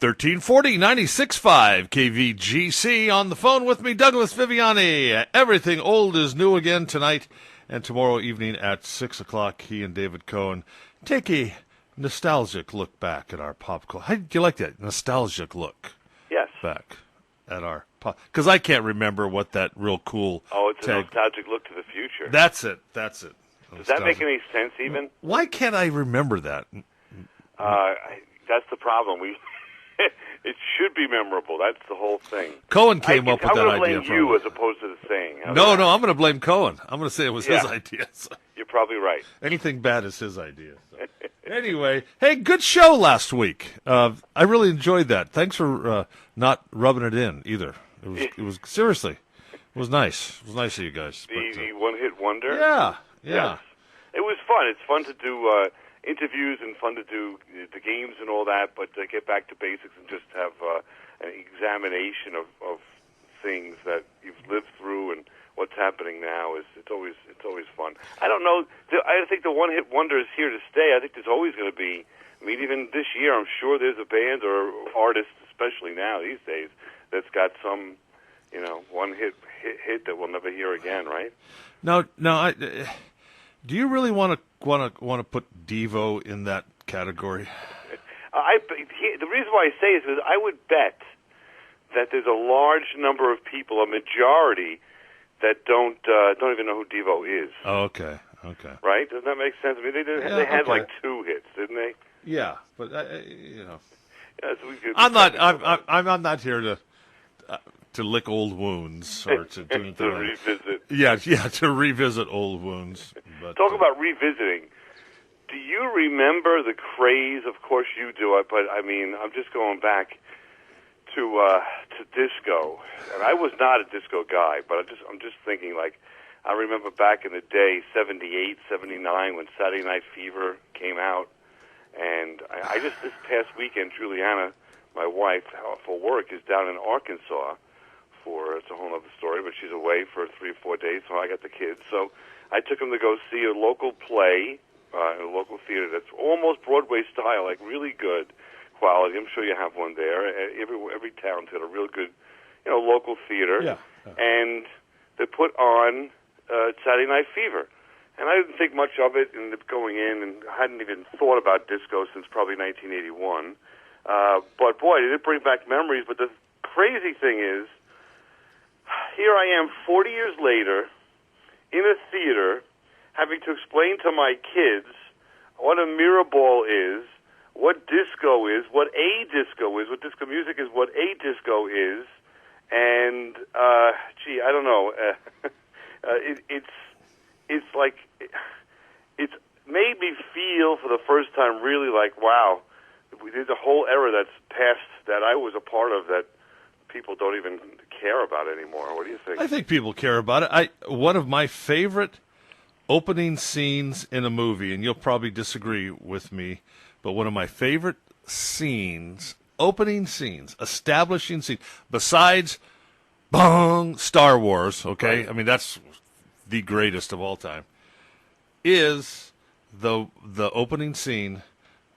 1340 96.5 KVGC. On the phone with me, Douglas Viviani. Everything Old is New Again tonight and tomorrow evening at 6 o'clock. He and David Cohen take a nostalgic look back at our pop culture. How do you like that? Nostalgic look. Yes. Back at our pop. Because I can't remember what that real cool. Oh, it's a nostalgic look to the future. That's it. Does that make any sense even? Why can't I remember that? That's the problem. It should be memorable. That's the whole thing. Cohen came up with that idea. I'm going to blame you as opposed to the saying. No, I'm going to blame Cohen. I'm going to say it was his idea. So. You're probably right. Anything bad is his idea. So. Anyway, hey, good show last week. I really enjoyed that. Thanks for not rubbing it in either. It was seriously, it was nice. It was nice of you guys. The one-hit wonder? Yeah. Yes. It was fun. It's fun to do interviews and fun to do the games and all that, but to get back to basics and just have an examination of things that you've lived through and what's happening now it's always fun. I don't know. I think the one-hit wonder is here to stay. I think there's always going to be. I mean, even this year, I'm sure there's a band or artist, especially now these days, that's got some, one-hit hit that we'll never hear again, right? No. Do you really want to put Devo in that category? The reason why I say is because I would bet that there's a large number of people, a majority, that don't even know who Devo is. Oh, okay. Right? Doesn't that make sense? I mean, they had like 2 hits, didn't they? Yeah, but Yeah, so I'm not here to lick old wounds or to revisit. Yeah, to revisit old wounds. But, talk about revisiting. Do you remember the craze? Of course you do. But I mean, I'm just going back to disco, and I was not a disco guy, but I'm just thinking like I remember back in the day, 78, 79, when Saturday Night Fever came out, and I just this past weekend, Juliana, my wife, for work, is down in Arkansas. It's a whole other story, but she's away for 3 or 4 days, so I got the kids. So I took them to go see a local play in a local theater that's almost Broadway style, like really good quality. I'm sure you have one there. Every town's got a real good, local theater. Yeah. And they put on Saturday Night Fever. And I didn't think much of it, and going in, and I hadn't even thought about disco since probably 1981. But boy, did it bring back memories. But the crazy thing is, here I am 40 years later in a theater having to explain to my kids what a mirror ball is, what disco is, what a disco is, what disco music is, what a disco is, and, I don't know. It's like, it's made me feel for the first time really like, wow, there's a whole era that's passed that I was a part of that people don't even care about anymore. What do you think? I think people care about it. One of my favorite opening scenes in a movie, and you'll probably disagree with me, but one of my favorite opening scenes, establishing scenes, besides Star Wars, okay? Right. I mean, that's the greatest of all time, is the opening scene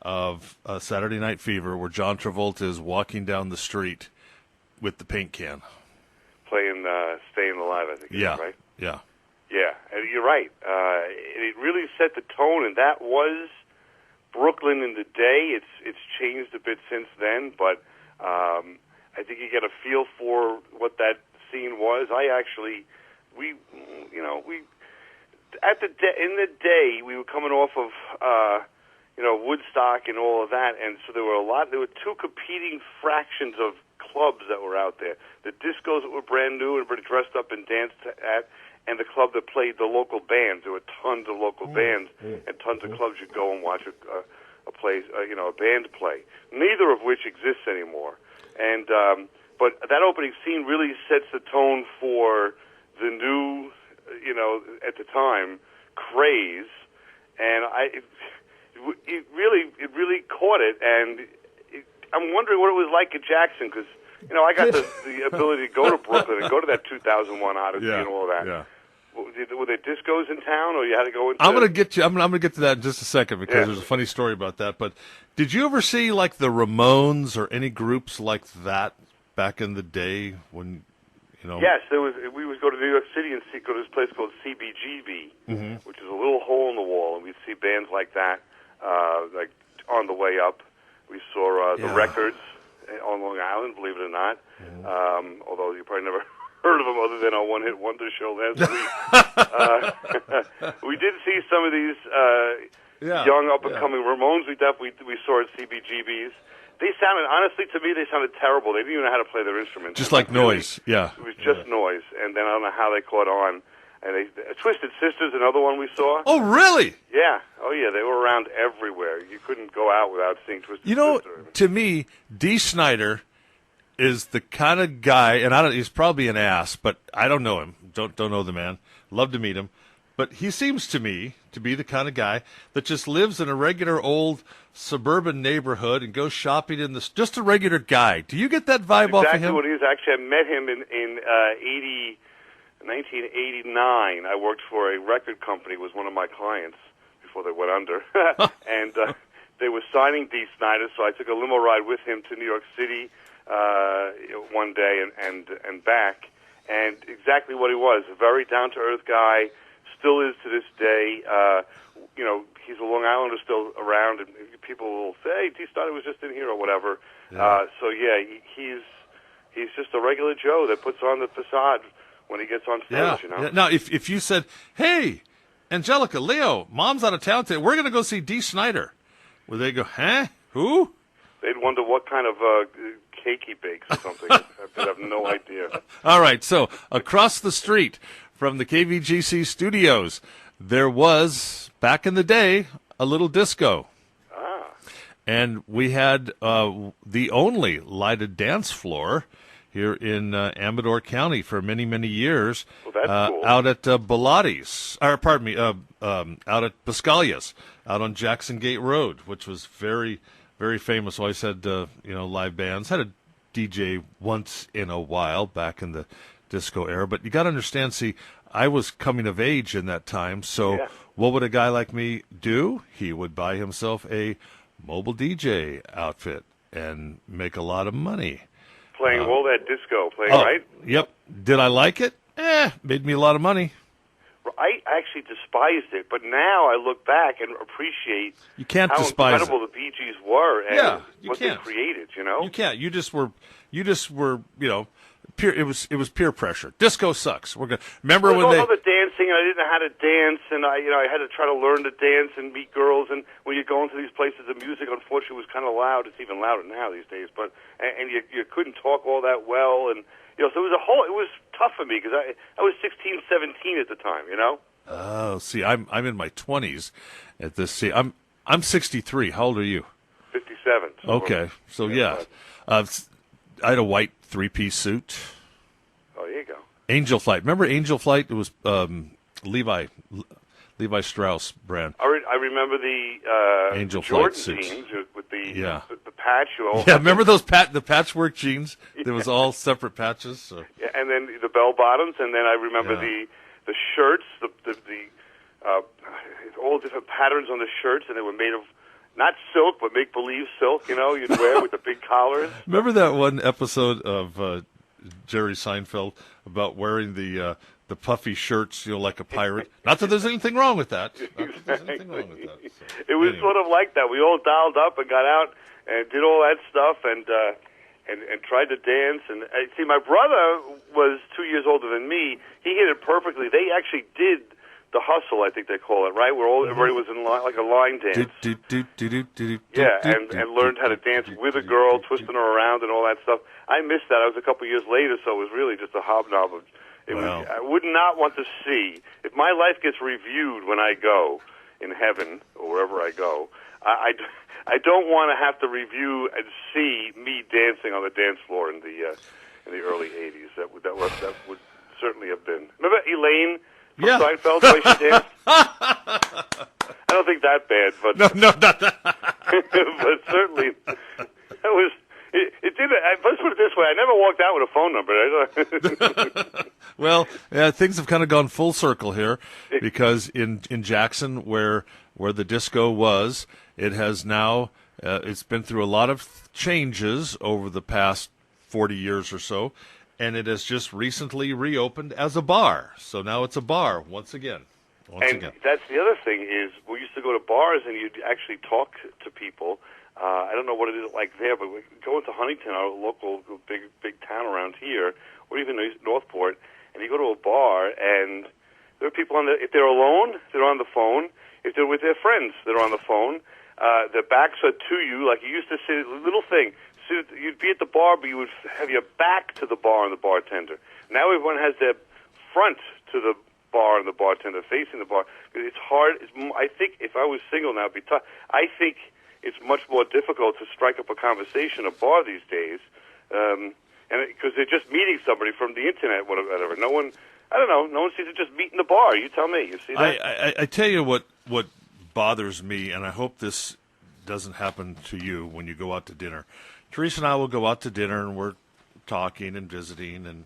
of Saturday Night Fever where John Travolta is walking down the street with the paint can. Playing Staying Alive, I think. Yeah. Right? Yeah. Yeah, and you're right. It really set the tone, and that was Brooklyn in the day. It's changed a bit since then, but I think you get a feel for what that scene was. In the day, we were coming off of Woodstock and all of that, and so there were 2 competing fractions of clubs that were out there. The discos that were brand new and everybody dressed up and danced at, and the club that played the local bands. There were tons of local bands and tons of clubs you'd go and watch a band play. Neither of which exists anymore. And but that opening scene really sets the tone for the new, at the time, craze. And it really caught it. And I'm wondering what it was like at Jackson, because I got the ability to go to Brooklyn and go to that 2001 Odyssey and all that. Yeah. Were there discos in town, or you had to go into? I'm gonna get to that in just a second because there's a funny story about that. But did you ever see like the Ramones or any groups like that back in the day when, you know? Yes, there was. We would go to New York City and go to this place called CBGB, which is a little hole in the wall, and we'd see bands like that, like on the way up. We saw the Records on Long Island, believe it or not. Although you probably never heard of them other than our one-hit wonder show last week. We did see some of these young up-and-coming Ramones. We saw at CBGB's. They sounded, honestly, to me, they sounded terrible. They didn't even know how to play their instruments. Just like noise, It was just noise. And then I don't know how they caught on. And Twisted Sisters, another one we saw. Oh, really? Yeah. Oh, yeah. They were around everywhere. You couldn't go out without seeing Twisted Sister. To me, Dee Snider is the kind of guy, and he's probably an ass, but I don't know him. Don't know the man. Love to meet him. But he seems to me to be the kind of guy that just lives in a regular old suburban neighborhood and goes shopping in this. Just a regular guy. Do you get that vibe off of him? Exactly what he is. Actually, I met him in 1989. I worked for a record company. It was one of my clients before they went under. And they were signing Dee Snider, so I took a limo ride with him to New York City one day and back. And exactly what he was, a very down-to-earth guy, still is to this day. He's a Long Islander still around, and people will say, hey, Dee Snider was just in here or whatever. Yeah. He's just a regular Joe that puts on the facade when he gets on stage, you know? Yeah. Now, if you said, hey, Angelica, Leo, Mom's out of town today, we're going to go see Dee Snider, would they go, huh? Who? They'd wonder what kind of cake he bakes or something. I'd have no idea. All right, so across the street from the KVGC studios, there was, back in the day, a little disco. And we had the only lighted dance floor here in Amador County for many, many years. Well, that's cool. Out at Bilatti's, or pardon me, out at Biscalia's, out on Jackson Gate Road, which was very, very famous. Always had, live bands. Had a DJ once in a while back in the disco era. But you got to understand, see, I was coming of age in that time. So what would a guy like me do? He would buy himself a mobile DJ outfit and make a lot of money. Playing all that disco, right? Yep. Did I like it? Made me a lot of money. I actually despised it, but now I look back and appreciate how incredible the Bee Gees were and what they created, you know? You can't. You just were, peer, it was peer pressure. Disco sucks. We're good. Remember when they... all the dancing, and I didn't know how to dance, and I had to try to learn to dance and meet girls, and when you go into these places, the music, unfortunately, was kind of loud. It's even louder now these days, but and you couldn't talk all that well, and so it was tough for me, because I was 16, 17 at the time, you know? Oh, see, I'm in my 20s at this. See, I'm 63. How old are you? 57. So okay, so I had a white three-piece suit. Oh, there you go. Angel Flight. Remember Angel Flight? It was Levi Strauss brand. I remember the Angel Jordan Flight jeans with the patch. patch. Remember those the patchwork jeans? There was all separate patches. So. Yeah, and then the bell bottoms, and then I remember the shirts, the all different patterns on the shirts, and they were made of not silk, but make-believe silk, you'd wear with the big collars. Remember that one episode of Jerry Seinfeld about wearing the puffy shirts, like a pirate? Not that there's anything wrong with that. It was sort of like that. We all dialed up and got out and did all that stuff and tried to dance. And see, my brother was 2 years older than me. He hit it perfectly. They actually did the hustle, I think they call it, right? Where everybody was in line, like a line dance. And learned how to dance with a girl, twisting her around and all that stuff. I missed that. I was a couple years later, so it was really just a hobnob. I would not want to see, if my life gets reviewed when I go in heaven or wherever I go, I don't want to have to review and see me dancing on the dance floor in the early 80s. That would certainly have been. Remember Elaine? Seinfeld, the way she danced? I don't think that bad, but no, not that. but certainly that was. It did. Let's put it this way: I never walked out with a phone number. Well, yeah, things have kind of gone full circle here because in Jackson, where the disco was, it has now it's been through a lot of changes over the past 40 years or so, and it has just recently reopened as a bar. So now it's a bar once again. That's the other thing is we used to go to bars and you'd actually talk to people. I don't know what it is like there, but we go into Huntington, our local big town around here, or even Northport, and you go to a bar and there are people if they're alone, they're on the phone. If they're with their friends, they're on the phone. Their backs are to you, like you used to say, little thing. So you'd be at the bar, but you would have your back to the bar and the bartender. Now everyone has their front to the bar and the bartender, facing the bar. It's hard. I think if I was single now, it'd be tough. I think it's much more difficult to strike up a conversation at a bar these days, and because they're just meeting somebody from the internet, whatever. No one, I don't know. No one seems to just meet in the bar. You tell me. You see that? I tell you what bothers me, and I hope this doesn't happen to you when you go out to dinner. Teresa and I will go out to dinner, and we're talking and visiting,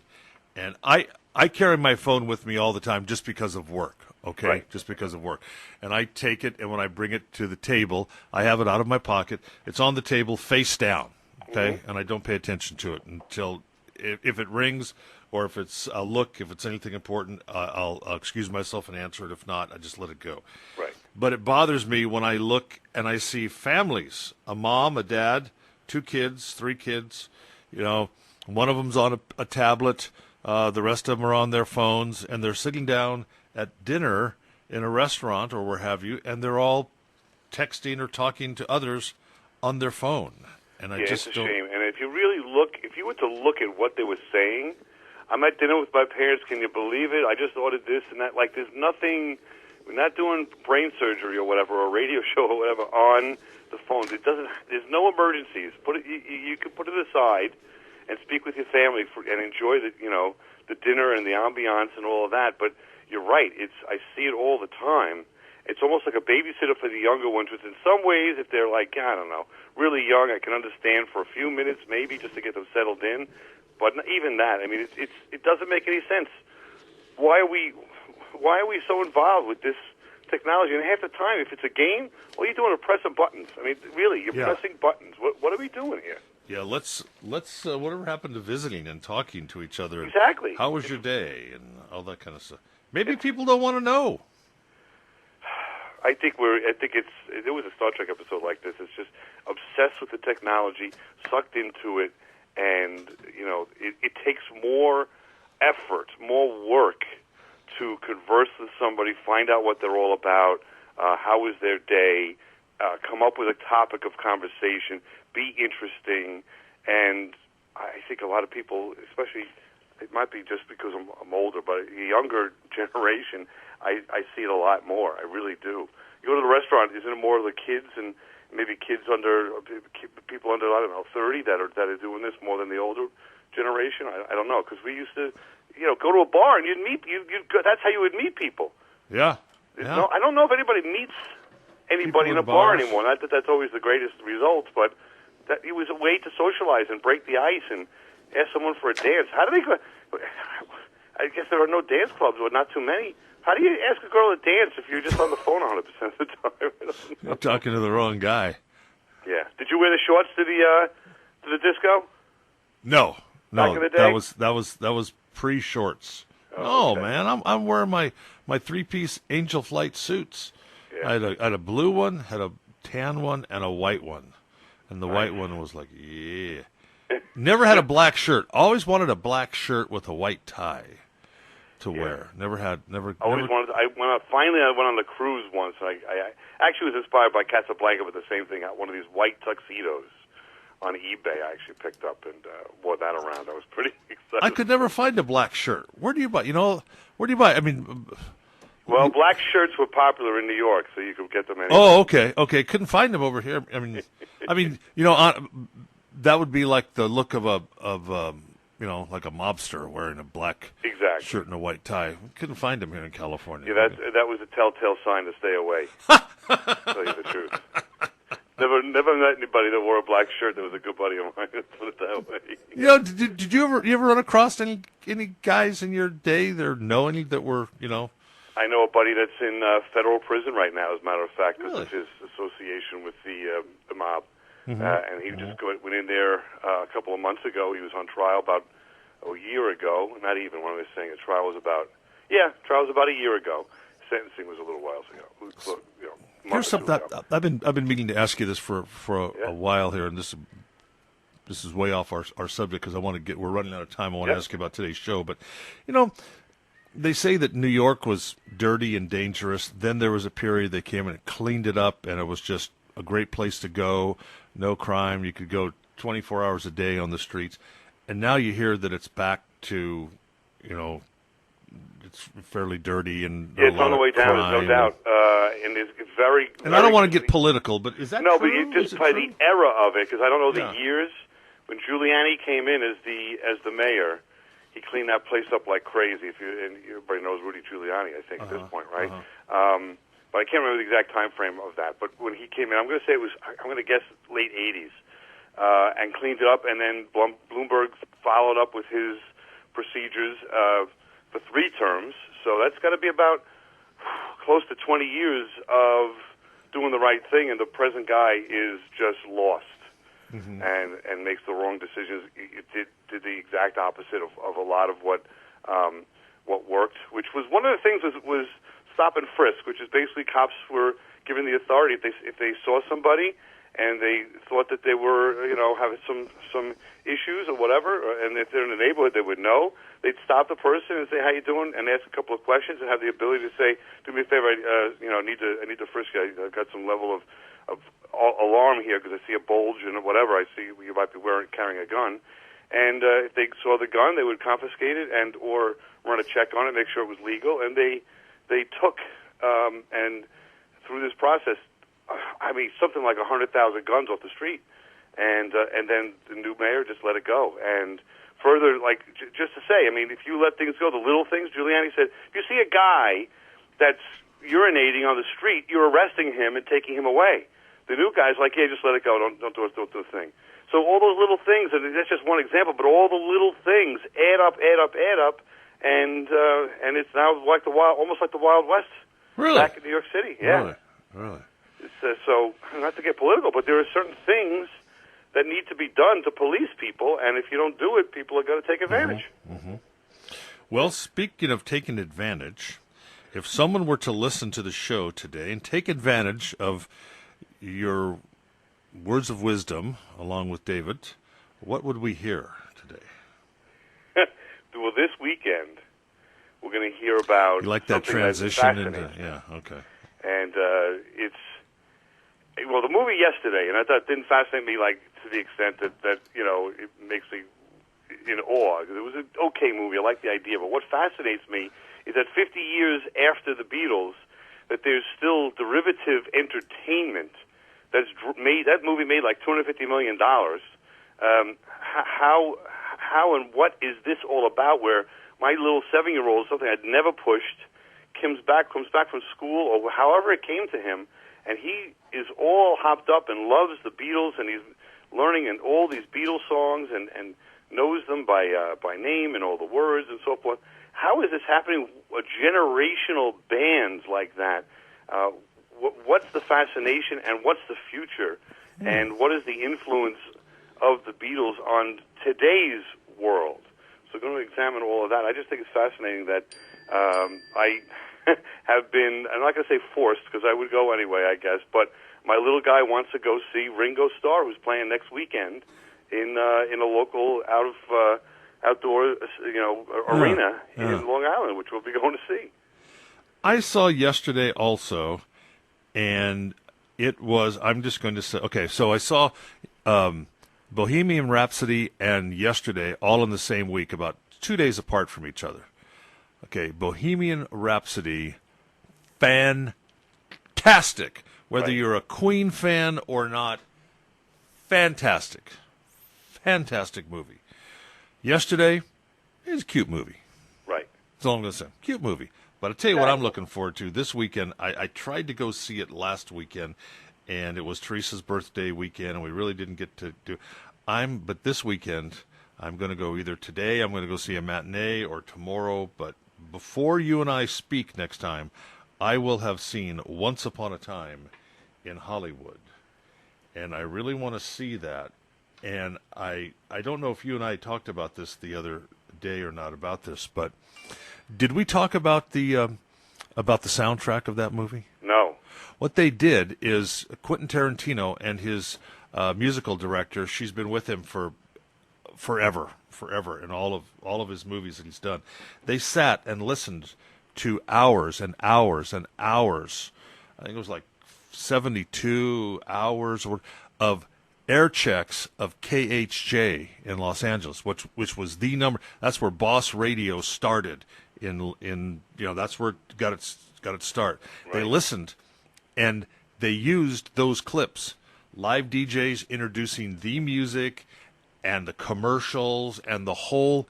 and I carry my phone with me all the time just because of work, okay? Right. Just because of work. And I take it, and when I bring it to the table, I have it out of my pocket. It's on the table face down, okay? Mm-hmm. And I don't pay attention to it until if it rings or if it's a look, if it's anything important, I'll excuse myself and answer it. If not, I just let it go. Right. But it bothers me when I look and I see families, a mom, a dad, 2 kids, 3 kids, one of them's on a tablet, the rest of them are on their phones, and they're sitting down at dinner in a restaurant or where have you, and they're all texting or talking to others on their phone. And it's a shame. And if you were to look at what they were saying, I'm at dinner with my parents, can you believe it? I just ordered this and that. Like, there's nothing, we're not doing brain surgery or whatever, or a radio show or whatever on the phones. There's no emergencies. You can put it aside and speak with your family and enjoy the dinner and the ambiance and all of that. But you're right. I see it all the time. It's almost like a babysitter for the younger ones, which in some ways, if they're like, I don't know, really young, I can understand for a few minutes maybe just to get them settled in. But even that, I mean, it doesn't make any sense. Why are we so involved with this technology? And half the time, if it's a game, all you're doing is pressing buttons. I mean, really, you're pressing buttons. What are we doing here? Yeah, let's whatever happened to visiting and talking to each other? Exactly. How was your day and all that kind of stuff? Maybe people don't want to know. I think there was a Star Trek episode like this. It's just obsessed with the technology, sucked into it, and it takes more effort, more work to converse with somebody, find out what they're all about, how was their day, come up with a topic of conversation, be interesting, and I think a lot of people, especially, it might be just because I'm older, but a younger generation, I see it a lot more. I really do. You go to the restaurant, isn't it more of the kids and maybe people under, I don't know, 30 that are doing this more than the older generation? I don't know, because we used to, go to a bar and that's how you would meet people. Yeah. No, I don't know if anybody meets anybody in a bar anymore. Not that that's always the greatest result, but that it was a way to socialize and break the ice and ask someone for a dance. How do they go? I guess there are no dance clubs, or not too many. How do you ask a girl to dance if you're just on the phone 100% of the time? You're talking to the wrong guy. Yeah. Did you wear the shorts to the disco? No. Back in the day? That was pre-shorts. Oh, okay. Man, I'm wearing my 3-piece Angel Flight suits. Yeah. I had a blue one, had a tan one, and a white one. And the white one was like, yeah. Never had a black shirt. Always wanted a black shirt with a white tie to wear. Always wanted. Finally, I went on the cruise once. I actually was inspired by Casablanca, but the same thing. One of these white tuxedos on eBay I actually picked up and wore that around. I was pretty excited. I could never find a black shirt. Where do you buy? Where do you buy? I mean, well, black shirts were popular in New York, so you could get them anywhere. Oh, okay. Couldn't find them over here. I mean, that would be like the look of like a mobster wearing a black shirt and a white tie. Couldn't find them here in California. Yeah, that was a telltale sign to stay away. To tell you the truth. Never met anybody that wore a black shirt that was a good buddy of mine. Let's put it that way. You know, did you ever run across any guys in your day that know any that were, you know? I know a buddy that's in federal prison right now, as a matter of fact, because Really? of his association with the mob. Mm-hmm. And he just went in there a couple of months ago. He was on trial about a year ago. Not even, what am I saying? Trial was about a year ago. Sentencing was a little while ago. Here's something that I've been meaning to ask you this for a while here, and this is way off our subject because we're running out of time. I want to ask you about today's show, but you know, they say that New York was dirty and dangerous. Then there was a period they came in and cleaned it up, and it was just a great place to go. No crime. You could go 24 hours a day on the streets, and now you hear that it's back to, you know, it's fairly dirty and it's on the way down. There's no doubt, and it's very. And I don't want to get political, but is that no? true? But just by the era of it, because I don't know the Yeah. years when Giuliani came in as the mayor. He cleaned that place up like crazy. And everybody knows Rudy Giuliani, I think, at this point, right? But I can't remember the exact time frame of that. But when he came in, I'm going to say I'm going to guess late 80s, and cleaned it up. And then Bloomberg followed up with his procedures for 3 terms. So that's got to be about close to 20 years of doing the right thing. And the present guy is just lost. Mm-hmm. and makes the wrong decisions. It did the exact opposite of a lot of what worked, which was one of the things was stop and frisk, which is basically cops were given the authority if they saw somebody and they thought that they were having some issues or whatever, and if they're in the neighborhood they would know, they'd stop the person and say, "How you doing?" and ask a couple of questions and have the ability to say, "Do me a favor, I need to frisk you. I got some level of alarm here because I see a bulge and whatever. I see you might be carrying a gun." And if they saw the gun, they would confiscate it or run a check on it, make sure it was legal. And they took and through this process, something like 100,000 guns off the street, and then the new mayor just let it go. And further, just to say, if you let things go, the little things. Giuliani said, if you see a guy that's urinating on the street, you're arresting him and taking him away. The new guy's like, "Yeah, just let it go. Don't do a thing." So all those little things, and that's just one example, but all the little things add up, and it's now like almost like the Wild West, really, back in New York City. Yeah, really. It's, so not to get political, but there are certain things that need to be done to police people, and if you don't do it, people are going to take advantage. Mm-hmm. Well, speaking of taking advantage, if someone were to listen to the show today and take advantage of your words of wisdom, along with David, what would we hear today? Well, this weekend, we're going to hear about you like that transition into, okay. And the movie yesterday, and I thought it didn't fascinate me to the extent that it makes me in awe. It was an okay movie. I like the idea, but what fascinates me is that 50 years after the Beatles, that there's still derivative entertainment that's made. That movie made like $250 million. How and what is this all about? Where my little 7-year-old, something I'd never pushed, comes back from school or however it came to him, and he is all hopped up and loves the Beatles, and he's learning and all these Beatles songs and knows them by name and all the words and so forth. How is this happening? A generational bands like that. What's the fascination and what's the future? And what is the influence of the Beatles on today's world? So we're going to examine all of that. I just think it's fascinating that I have been, I'm not going to say forced because I would go anyway, I guess, but my little guy wants to go see Ringo Starr, who's playing next weekend in a local outdoor arena in Long Island, which we'll be going to see. I saw yesterday also, and it was, I'm just going to say, okay, so I saw Bohemian Rhapsody and yesterday all in the same week, about 2 days apart from each other. Okay, Bohemian Rhapsody, fantastic. Whether you're a Queen fan or not, fantastic. Fantastic movie. Yesterday, it was a cute movie. Right. That's all I'm going to say. Cute movie. But I'll tell you what I'm looking forward to this weekend. I tried to go see it last weekend, and it was Teresa's birthday weekend, and we really didn't get to do. But this weekend, I'm going to go either today. I'm going to go see a matinee or tomorrow. But before you and I speak next time, I will have seen Once Upon a Time in Hollywood, and I really want to see that. And I don't know if you and I talked about this the other day or not about this, but did we talk about the soundtrack of that movie? No. What they did is Quentin Tarantino and his musical director. She's been with him for forever, in all of his movies that he's done. They sat and listened to hours and hours and hours. I think it was like 72 hours of air checks of KHJ in Los Angeles, which was the number. That's where Boss Radio started. That's where it got its start. Right. They listened, and they used those clips. Live DJs introducing the music and the commercials and the whole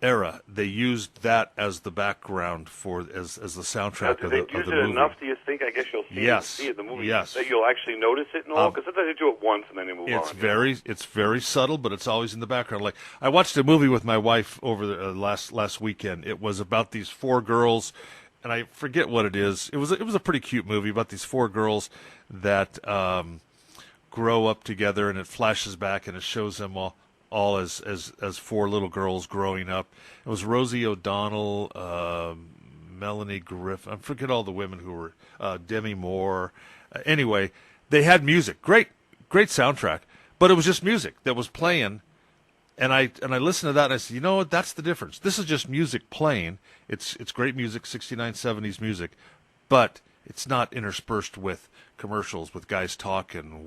era. They used that as the background as the soundtrack of the movie. Did they use it enough, do you think? I guess you'll see it in the movie. Yes. That you'll actually notice it and all? Because sometimes they do it once and then they move on. It's very subtle, but it's always in the background. Like, I watched a movie with my wife over the last weekend. It was about these four girls, and I forget what it is. It was a pretty cute movie about these four girls that grow up together, and it flashes back and it shows them all as four little girls growing up. It was Rosie O'Donnell, Melanie Griffin. I forget all the women who were, Demi Moore. Anyway, they had music. Great soundtrack. But it was just music that was playing. And I listened to that and I said, you know what, that's the difference. This is just music playing. It's great music, 69, 70s music, but it's not interspersed with commercials, with guys talking,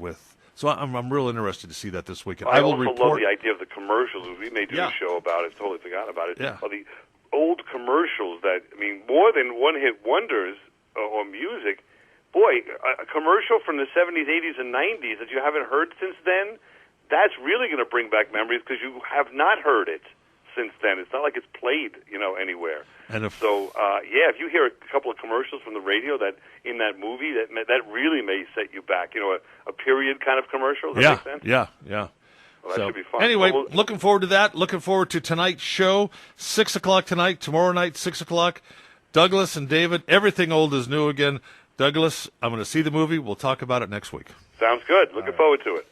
So I'm real interested to see that this weekend. I also love the idea of the commercials. We may do a show about it. Totally forgot about it. Yeah. The old commercials more than one-hit wonders or music. Boy, a commercial from the 70s, 80s, and 90s that you haven't heard since then, that's really going to bring back memories because you have not heard it since then. It's not like it's played, anywhere. And if you hear a couple of commercials from the radio that in that movie, that really may set you back. A period kind of commercial. Does that make sense? Yeah. Well, that should be fun. Anyway, looking forward to that. Looking forward to tonight's show, 6 o'clock tonight. Tomorrow night, 6 o'clock. Douglas and David, Everything Old is New Again. Douglas, I'm going to see the movie. We'll talk about it next week. Sounds good. Looking forward to it.